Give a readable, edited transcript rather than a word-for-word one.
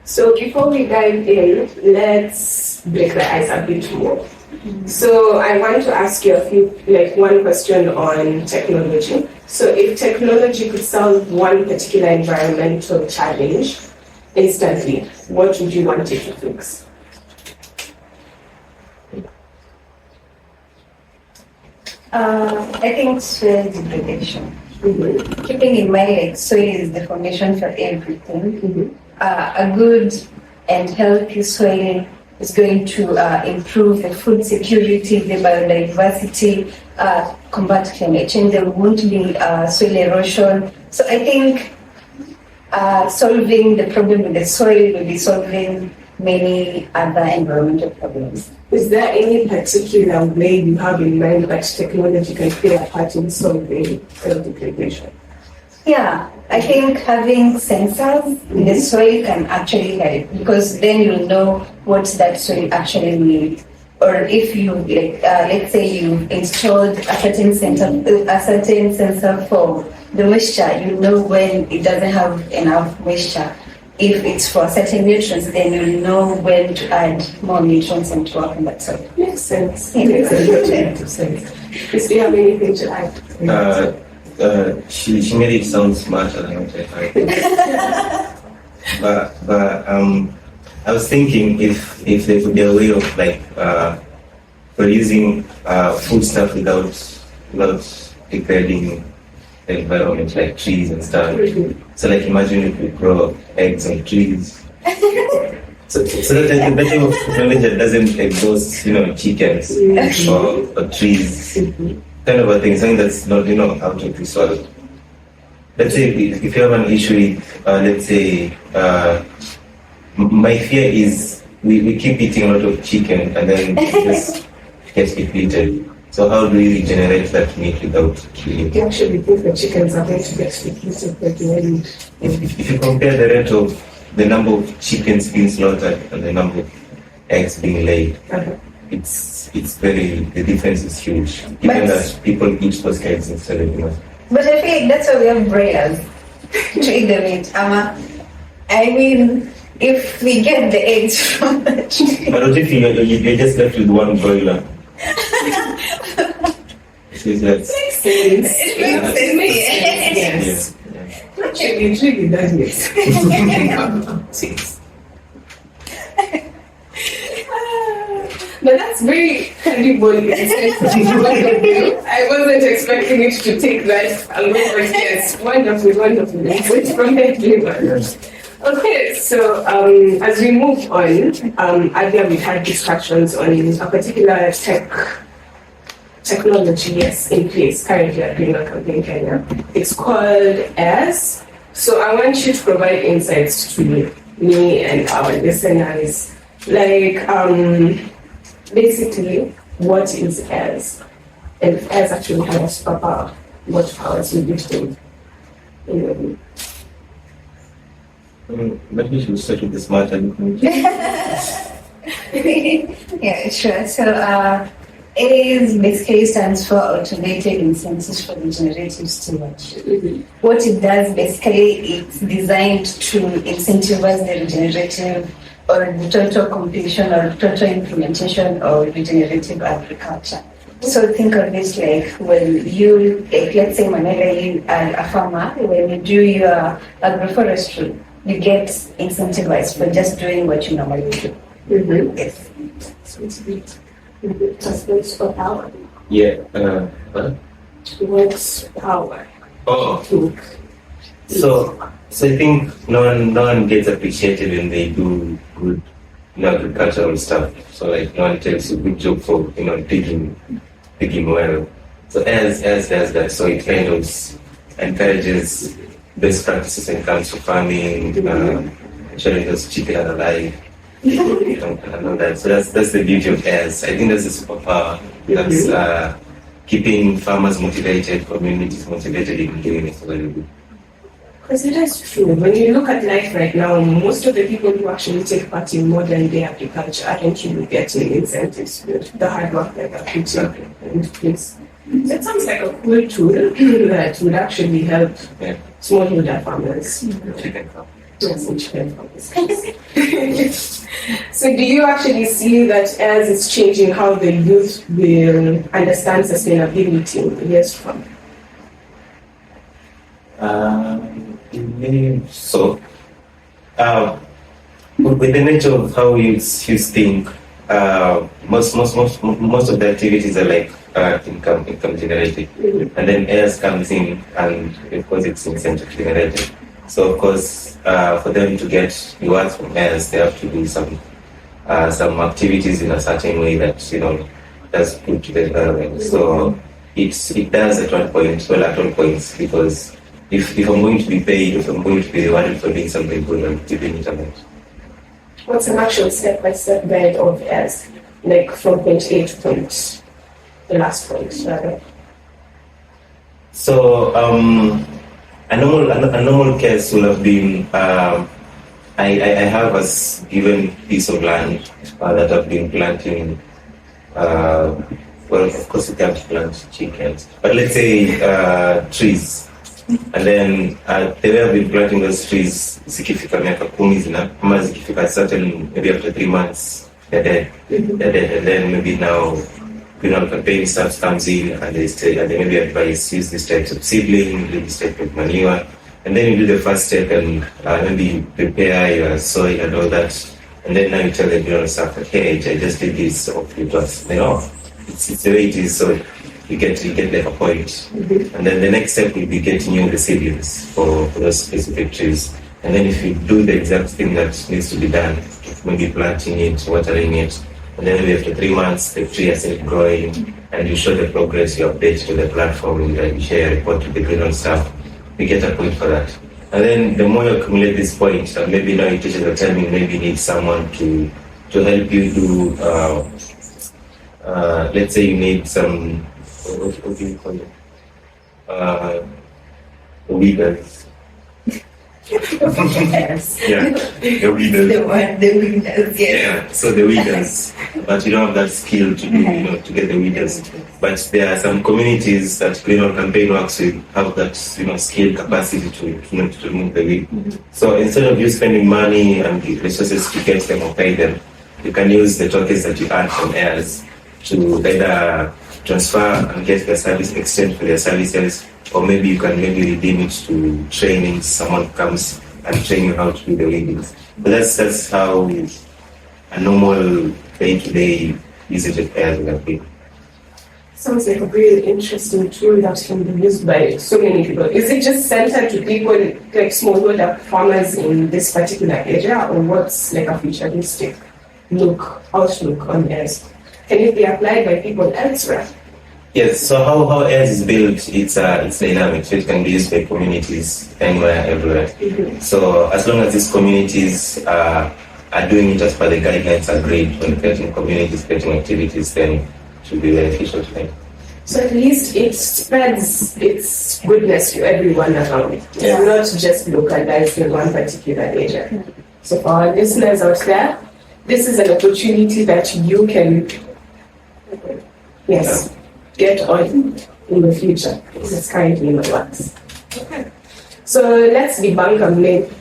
So before we dive in, let's break the ice a bit more. So I want to ask you one question on technology. So if technology could solve one particular environmental challenge instantly, what would you want it to fix? I think soil degradation. Keeping in mind, like, soil is the foundation for everything. A good and healthy soil is going to improve the food security, the biodiversity, combat climate change. There won't be soil erosion. So I think solving the problem with the soil will be solving many other environmental problems. Is there any particular way you have in mind that technology can play a part in solving soil degradation? Yeah, I think having sensors in the soil can actually help, because then you'll know what that soil actually needs. Or if you, let's say you installed a certain sensor for the moisture, you know when it doesn't have enough moisture. If it's for certain nutrients, then you'll know when to add more nutrients and to work on that soil. Makes sense. Makes a lot of sense. Chris, do you have anything to add? She made it sound smarter than what I thought. but I was thinking if there could be a way of producing food stuff without degrading the environment, like trees and stuff. So imagine if we grow eggs on trees. So that the type of technology that doesn't exhaust, chickens or trees. Kind of a thing, something that's not, out of this world. Let's say if you have an issue with, let's say, my fear is we keep eating a lot of chicken and then it just gets depleted. So how do we regenerate that meat without killing? You actually think the chickens are going to get depleted by the end? If you compare the rate of the number of chickens being slaughtered and the number of eggs being laid, the difference is huge. Given that people eat those eggs instead of But I feel like that's why we have broilers to eat the meat. I mean, if we get the eggs from the chicken. But what if you're just left with one broiler? Makes sense. It makes sense. Yes. Actually, it really does make sense. But that's very credible. I wasn't expecting it to take that along, but yes, wonderful. It's from everyone. Okay, so as we move on, earlier we had discussions on a particular technology, yes, in place currently at Green Campaign Kenya. It's called A.I.R.S. So I want you to provide insights to me and our listeners. Basically, what is A.I.R.S? And if A.I.R.S actually has power, what powers will you take? Maybe we should start with the smart and Yeah, sure. So A.I.R.S basically stands for Automated Incentives for Regenerative Stewardship. What it does basically, it's designed to incentivize the regenerative or the total completion or total implementation of regenerative agriculture. So think of this like when you, let's say Manila, you are a farmer, when you do your agroforestry, you get incentivized for just doing what you normally do. Yes. So it's great. What's for power? Yeah. What's power? Oh. So I think no one gets appreciated when they do good, agricultural stuff. So no one takes a good job for digging well. So as does that, so it kind of encourages best practices when it comes to farming, ensuring those chicken are alive. And all that. So that's the beauty of A.I.R.S. I think that's the superpower. That's keeping farmers motivated, communities motivated in doing it very good. Because it is true. When you look at life right now, most of the people who actually take part in modern day agriculture aren't really getting incentives for the hard work that they're putting in place. That sounds like a cool tool that would actually help smallholder farmers. Yes, which came from this. So do you actually see that as it's changing how the youth will understand sustainability in the years to come? I believe so. With the nature of how you think, most of the activities are like income generated, and then A.I.R.S comes in, and of course it's incentive generated. So of course, for them to get rewards from A.I.R.S, they have to do some activities in a certain way that does good to the environment. So it does at one point, well at all points, because if I'm going to be paid, if I'm going to be rewarded for doing something good, I'm giving it a lot. What's an actual step-by-step guide of A.I.R.S, like from point A to point, the last point, rather? So a normal case will have been I have a given piece of land that I've been planting. Well, of course, you can't plant chickens, but let's say trees. And then the way I've been planting those trees, zikifika miaka 10 ama zikifika certain, maybe after 3 months, they're dead. And then maybe now, campaign stuff comes in, and they maybe advise use this type of seedling, do this type of manure, and then you do the first step and maybe prepare your soil and all that, and then now you tell the stuff like, hey, I just did this, or you just, it's the way it is. So you get like a point, and then the next step will be getting you the seedlings for those specific trees. And then if you do the exact thing that needs to be done, maybe planting it, watering it, and then maybe after 3 months the tree has started growing, and you show the progress, you update to the platform, and you share a report to the greenhouse staff, you get a point for that. And then the more you accumulate this point, and maybe now you teach the time, you maybe need someone to help you do, let's say you need some, what do you call it? Weeders. Yes. Yeah, the weeders. The weeders, yes. Yeah, so the weeders. But you don't have that skill to do, to get the weeders. But there are some communities that Green Campaign works with, have that skill capacity to remove the weed. So instead of you spending money and resources to get them or pay them, you can use the tokens that you earn from A.I.R.S to either transfer and get the service exchange for their services, or maybe you can redeem it to training. Someone comes and train you how to do the weedings. But that's how a normal day-to-day usage of A.I.R.S will be. Sounds like a really interesting tool that can be used by so many people. Is it just centered to people like smallholder farmers in this particular area, or what's like a futuristic outlook on A.I.R.S? Can it be applied by people elsewhere? Yes, so how A.I.R.S is built, it's dynamic, so it can be used by communities anywhere, everywhere. So as long as these communities are doing it as per the guidelines agreed when creating communities, creating activities, then it should be beneficial to them. So at least it spreads its goodness to everyone around. It's Yeah. not just localized in one particular area. So for our listeners out there, this is an opportunity that you can get on in the future. This is currently in the works. Okay. So let's debunk a myth